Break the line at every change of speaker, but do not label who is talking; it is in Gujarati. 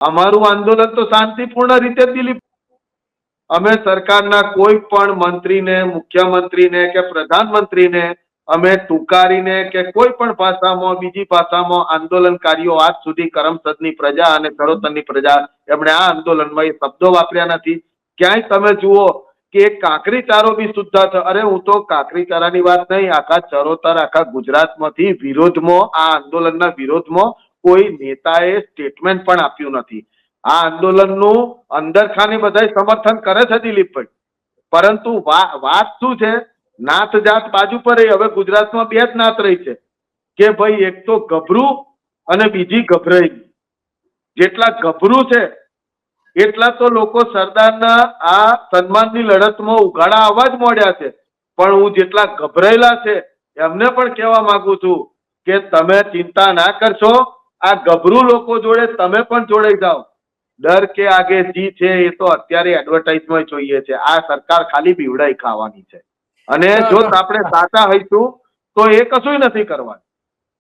અમારું આંદોલન તો શાંતિપૂર્ણ રીતે દિલીપ, અમે સરકારના કોઈ પણ મંત્રીને, મુખ્યમંત્રીને કે પ્રધાનમંત્રીને અમે ટુકારીને કે કોઈ પણ ભાષામાં, બીજી ભાષામાં આંદોલનકારીઓ આજ સુધી કરમસદની પ્રજા અને ચરોતરની પ્રજા એમણે આ આંદોલનમાં એ શબ્દો વાપર્યા નથી. ક્યાંય તમે જુઓ કે કાંકરી ચારો બી શુદ્ધ છે. અરે હું તો કાંકરી ચારાની વાત નહીં, આખા ચરોતર આખા ગુજરાતમાંથી વિરોધમાં, આ આંદોલનના વિરોધમાં કોઈ નેતાએ સ્ટેટમેન્ટ પણ આપ્યું નથી. આ આંદોલનનું અંદર ખાને બધા સમર્થન કરે છે દિલીપભાઈ, પરંતુ વાત શું છે, નાત જાત બાજુ પર હવે ગુજરાતમાં બે જ નાત રહી છે કે ભાઈ એક તો ગભરું અને બીજી ગભરાઈ. જેટલા ગભરું છે એટલા તો લોકો સરદારના આ સન્માનની લડતમાં ઉઘાડા આવવા જ મોડ્યા છે, પણ હું જેટલા ગભરાયેલા છે એમને પણ કહેવા માંગુ છું કે તમે ચિંતા ના કરશો, આ ગભરું લોકો જોડે તમે પણ જોડાઈ જાઓ. ડર કે આગે જી છે એ તો અત્યારે એડવર્ટાઇઝમાં જોઈએ છે. આ સરકાર ખાલી બીવડાઈ ખાવાની છે, અને જો આપણે સાચા હઈશું તો એ કશું નથી કરવાનું.